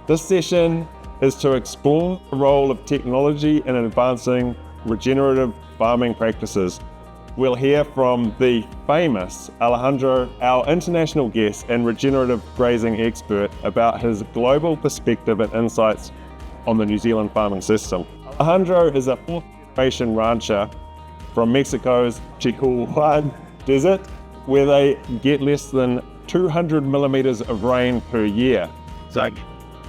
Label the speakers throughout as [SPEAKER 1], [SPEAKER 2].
[SPEAKER 1] This session is to explore the role of technology in advancing regenerative farming practices. We'll hear from the famous Alejandro, our international guest and regenerative grazing expert, about his global perspective and insights on the New Zealand farming system. Alejandro is a fourth-generation rancher from Mexico's Chihuahuan Desert, where they get less than 200 millimeters of rain per year. So,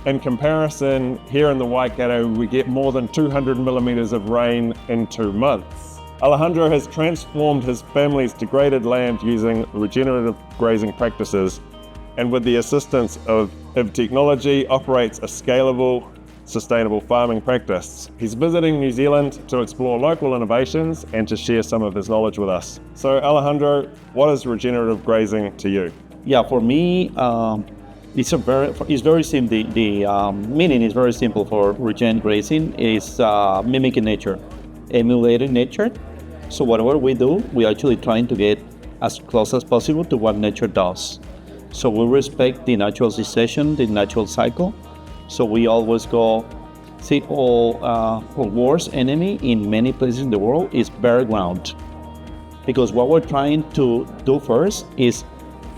[SPEAKER 1] in comparison, here in the Waikato, we get more than 200 millimeters of rain in 2 months. Alejandro has transformed his family's degraded land using regenerative grazing practices, and with the assistance of technology, operates a scalable, sustainable farming practice. He's visiting New Zealand to explore local innovations and to share some of his knowledge with us. So Alejandro, what is regenerative grazing to you?
[SPEAKER 2] Yeah, for me, it's very simple. The meaning is very simple for regen grazing. Is mimicking nature, emulating nature. So whatever we do, we're actually trying to get as close as possible to what nature does. So we respect the natural succession, the natural cycle. So we always go see our worst enemy in many places in the world is bare ground. Because what we're trying to do first is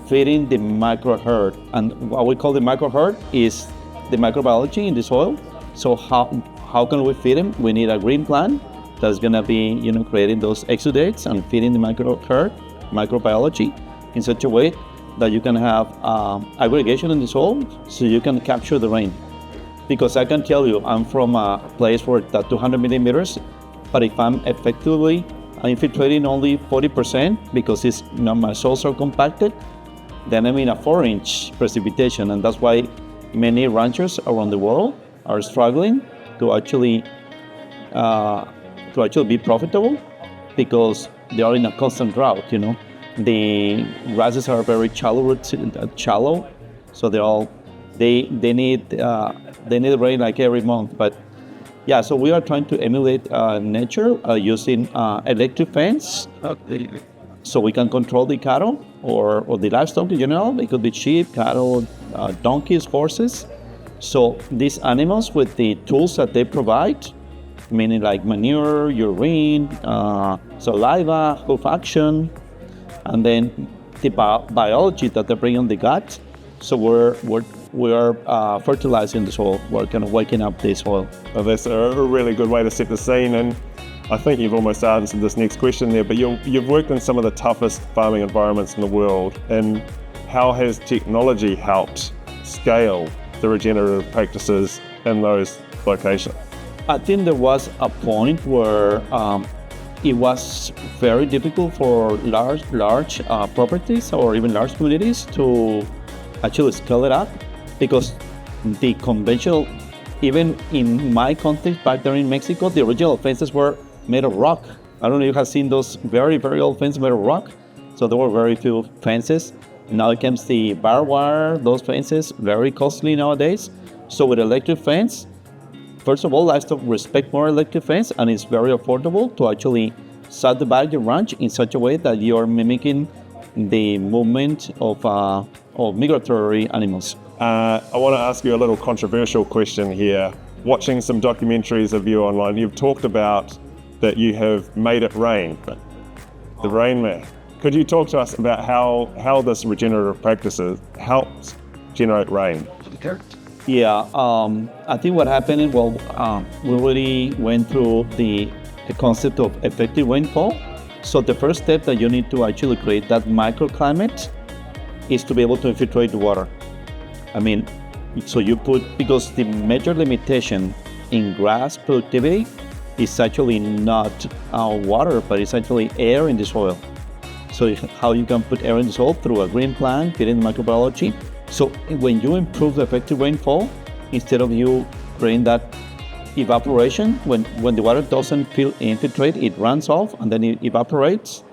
[SPEAKER 2] feeding the micro herd. And what we call the micro herd is the microbiology in the soil. So how can we feed them? We need a green plan that's gonna be, creating those exudates and feeding the micro herd, microbiology, in such a way that you can have aggregation in the soil so you can capture the rain. Because I can tell you, I'm from a place where it's 200 millimeters, but if I'm effectively infiltrating only 40% because my soils are compacted, then I'm in a 4-inch precipitation, and that's why many ranchers around the world are struggling to actually be profitable because they are in a constant drought. The grasses are very shallow, so they need rain like every month. But yeah, so we are trying to emulate nature using electric fence, so we can control the cattle or the livestock in general. It could be sheep, cattle, donkeys, horses. So these animals, with the tools that they provide, meaning like manure, urine, saliva, hoof action, and then the biology that they bring in the gut. So we are fertilizing the soil. We're kind of waking up the soil.
[SPEAKER 1] Well, that's a really good way to set the scene, and I think you've almost answered this next question there, but you've worked in some of the toughest farming environments in the world, and how has technology helped scale the regenerative practices in those locations?
[SPEAKER 2] I think there was a point where it was very difficult for large properties or even large communities to actually scale it up, because the conventional, even in my context back there in Mexico, the original fences were made of rock. I don't know if you have seen those very, very old fences made of rock. So there were very few fences. Now it comes the barbed wire, those fences, very costly nowadays. So with electric fence, first of all, livestock respect more electric fence, and it's very affordable to actually subdivide your ranch in such a way that you're mimicking the movement of migratory animals.
[SPEAKER 1] I want to ask you a little controversial question here. Watching some documentaries of you online, you've talked about that you have made it rain, the rain man. Could you talk to us about how this regenerative practices helps generate rain?
[SPEAKER 2] Yeah, I think what happened, we already went through the concept of effective rainfall. So the first step that you need to actually create that microclimate is to be able to infiltrate the water. Because the major limitation in grass productivity is actually not water, but it's actually air in the soil. So how you can put air in the soil through a green plan, feeding microbiology. So when you improve the effective rainfall, instead of you creating that evaporation, when the water doesn't infiltrate, it runs off and then it evaporates.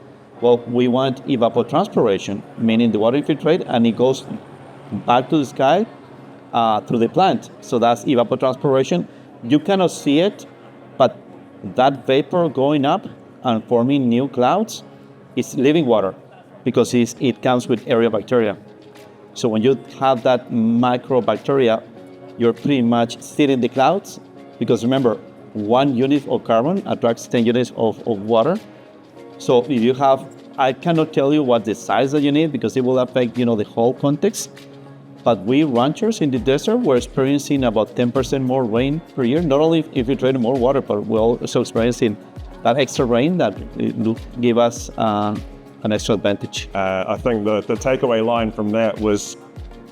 [SPEAKER 2] Well, we want evapotranspiration, meaning the water infiltrates and it goes back to the sky through the plant. So that's evapotranspiration. You cannot see it, but that vapor going up and forming new clouds is living water, because it comes with aerobacteria. So when you have that microbacteria you're pretty much seeding the clouds, because remember, 1 unit of carbon attracts 10 units of water. So if you have, I cannot tell you what the size that you need because it will affect, the whole context. But we ranchers in the desert were experiencing about 10% more rain per year. Not only if you trade more water, but we're also experiencing that extra rain that will give us an extra advantage.
[SPEAKER 1] I think the takeaway line from that was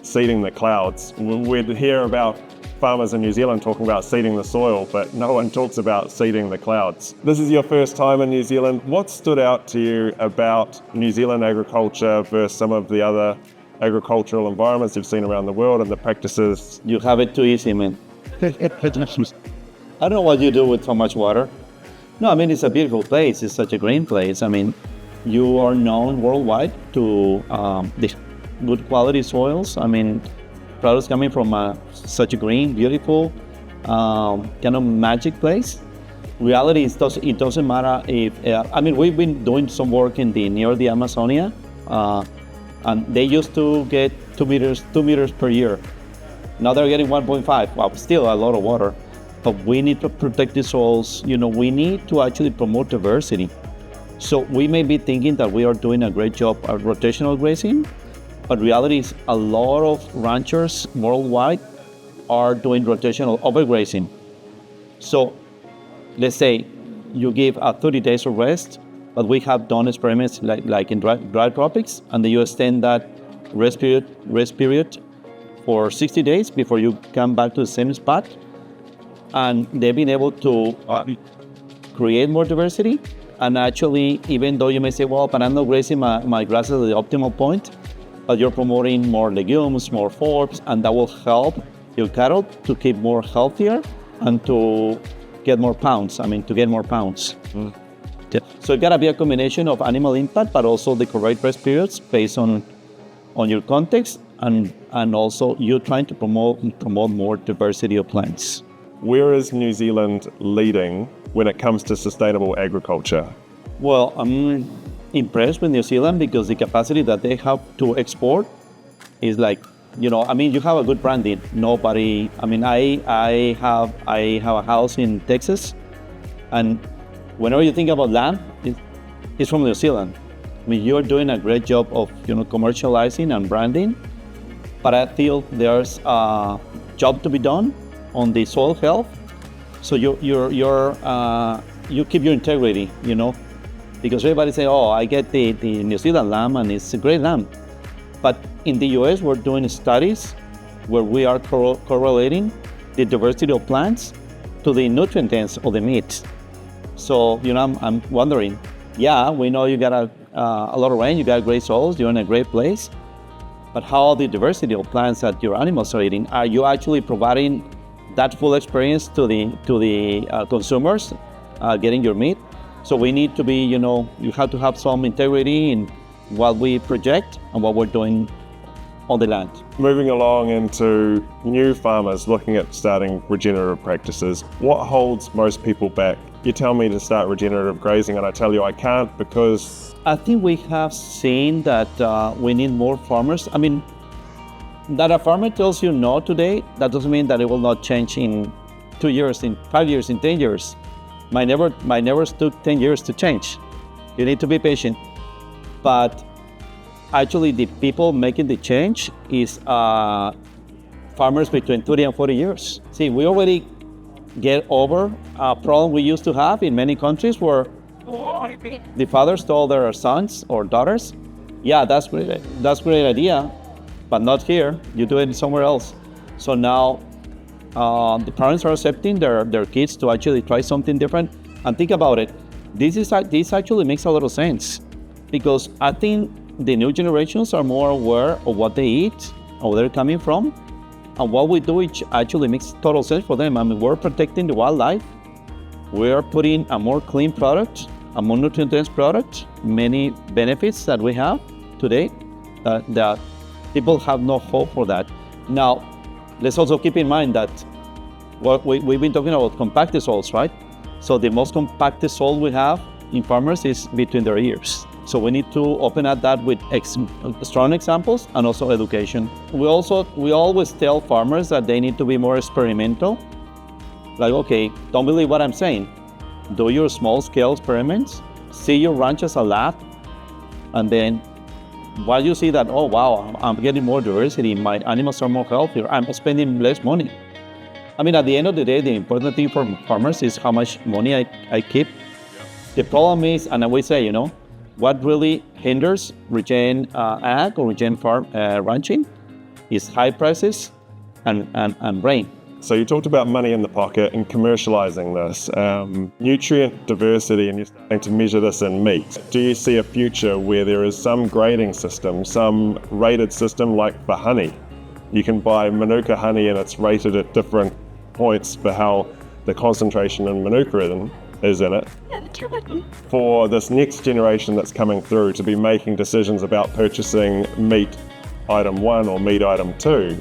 [SPEAKER 1] seeding the clouds. We'd hear about farmers in New Zealand talking about seeding the soil, but no one talks about seeding the clouds. This is your first time in New Zealand. What stood out to you about New Zealand agriculture versus some of the other agricultural environments you've seen around the world and the practices?
[SPEAKER 2] You have it too easy, man. I don't know what you do with so much water. No, I mean, it's a beautiful place. It's such a green place. I mean, you are known worldwide to the good quality soils. I mean, products coming from such a green, beautiful, kind of magic place. Reality is it doesn't matter if, we've been doing some work near the Amazonia, and they used to get 2 meters per year. Now they're getting 1.5. Well, still a lot of water, but we need to protect the soils. We need to actually promote diversity. So we may be thinking that we are doing a great job at rotational grazing, but reality is a lot of ranchers worldwide are doing rotational overgrazing. So let's say you give 30 days of rest, but we have done experiments like in dry tropics, and then you extend that rest period for 60 days before you come back to the same spot. And they've been able to create more diversity. And actually, even though you may say, well, but I'm not grazing my grasses at the optimal point, but you're promoting more legumes, more forbs, and that will help your cattle to keep more healthier and to get more pounds. To get more pounds. Mm. Yeah. So it's gotta be a combination of animal impact, but also the correct rest periods based on your context, and also you trying to promote more diversity of plants.
[SPEAKER 1] Where is New Zealand leading when it comes to sustainable agriculture?
[SPEAKER 2] Well, I'm impressed with New Zealand because the capacity that they have to export is like, you have a good branding. Nobody, I have a house in Texas, and whenever you think about lamb, it's from New Zealand. You're doing a great job of, commercializing and branding, but I feel there's a job to be done on the soil health. So you keep your integrity, because everybody say, oh, I get the New Zealand lamb and it's a great lamb. But in the US, we're doing studies where we are correlating the diversity of plants to the nutrient dense of the meat. So, I'm wondering, yeah, we know you got a lot of rain, you got great soils, you're in a great place, but how the diversity of plants that your animals are eating? Are you actually providing that full experience to the consumers getting your meat? So we need to be, you have to have some integrity in what we project and what we're doing on the land.
[SPEAKER 1] Moving along into new farmers looking at starting regenerative practices, what holds most people back? You tell me to start regenerative grazing and I tell you I can't because...
[SPEAKER 2] I think we have seen that we need more farmers. That a farmer tells you no today, that doesn't mean that it will not change in 2 years, in 5 years, in 10 years. My neighbors took 10 years to change. You need to be patient. But actually the people making the change is farmers between 30 and 40 years. See, we already get over a problem we used to have in many countries where the fathers told their sons or daughters, yeah, that's great idea, but not here, you do it somewhere else. So now the parents are accepting their kids to actually try something different. And think about it, this actually makes a lot of sense, because I think the new generations are more aware of what they eat, or where they're coming from, and what we do, which actually makes total sense for them. We're protecting the wildlife, we're putting a more clean product, a more nutrient-dense product, many benefits that we have today that people have no hope for that. Now, let's also keep in mind that we've been talking about compacted soils, right? So the most compacted soil we have in farmers is between their ears. So we need to open up that with strong examples and also education. We always tell farmers that they need to be more experimental. Like, okay, don't believe what I'm saying. Do your small scale experiments, see your ranch as a lab, and then while you see that, oh wow, I'm getting more diversity, my animals are more healthier, I'm spending less money. I mean, at the end of the day, the important thing for farmers is how much money I keep. The problem is, and I always say, what really hinders regen ag or regen farm ranching is high prices and rain.
[SPEAKER 1] So you talked about money in the pocket and commercializing this, nutrient diversity, and you're starting to measure this in meat. Do you see a future where there is some grading system, some rated system like for honey? You can buy Manuka honey and it's rated at different points for how the concentration in Manuka is in it. For this next generation that's coming through to be making decisions about purchasing meat item 1 or meat item 2,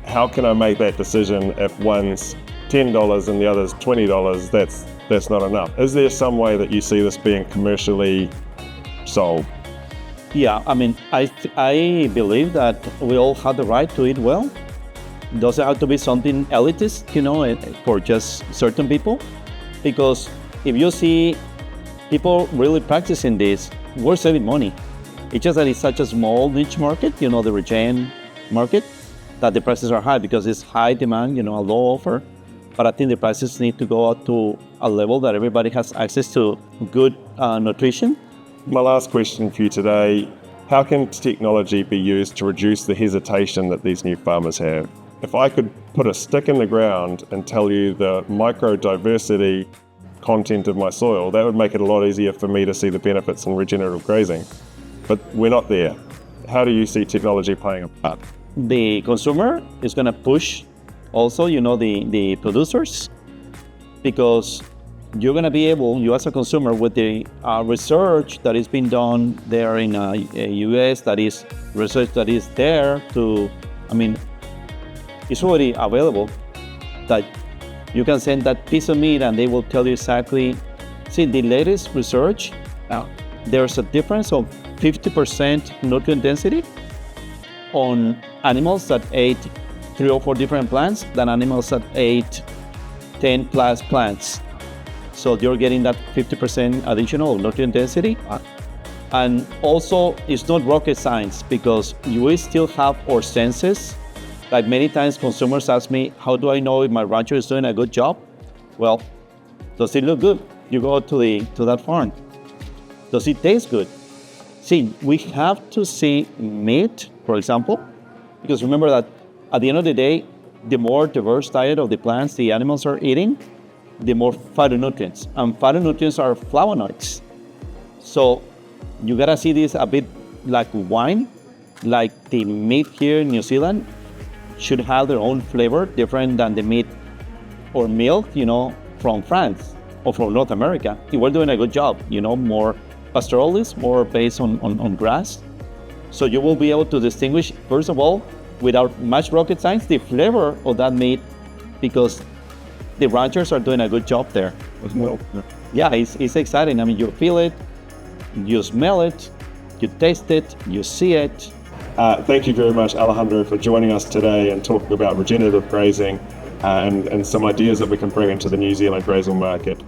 [SPEAKER 1] how can I make that decision if one's $10 and the other's $20? That's not enough. Is there some way that you see this being commercially sold?
[SPEAKER 2] Yeah, I mean, I believe that we all have the right to eat well. It doesn't have to be something elitist, for just certain people. Because if you see people really practicing this, we're saving money. It's just that it's such a small niche market, the regen market, that the prices are high because it's high demand, a low offer. But I think the prices need to go up to a level that everybody has access to good nutrition.
[SPEAKER 1] My last question for you today, how can technology be used to reduce the hesitation that these new farmers have? If I could put a stick in the ground and tell you the micro-diversity content of my soil, that would make it a lot easier for me to see the benefits in regenerative grazing. But we're not there. How do you see technology playing a part?
[SPEAKER 2] The consumer is going to push also, the producers, because you're going to be able, you as a consumer, with the research that is being done there in US, that is research that is there it's already available, that you can send that piece of meat and they will tell you exactly. See, the latest research, there's a difference of 50% nutrient density on animals that ate 3 or 4 different plants than animals that ate 10 plus plants. So you're getting that 50% additional nutrient density. And also, it's not rocket science because we still have our senses. Like many times consumers ask me, how do I know if my rancher is doing a good job? Well, does it look good? You go to that farm. Does it taste good? See, we have to see meat, for example, because remember that at the end of the day, the more diverse diet of the plants the animals are eating, the more phytonutrients. And phytonutrients are flavonoids. So you gotta see this a bit like wine, like the meat here in New Zealand should have their own flavor, different than the meat or milk, from France or from North America. We're doing a good job, more pastoralist, more based on grass. So you will be able to distinguish, first of all, without much rocket science, the flavor of that meat, because the ranchers are doing a good job there. Yeah, it's exciting. I mean, you feel it, you smell it, you taste it, you see it.
[SPEAKER 1] Thank you very much, Alejandro, for joining us today and talking about regenerative grazing and some ideas that we can bring into the New Zealand grazing market.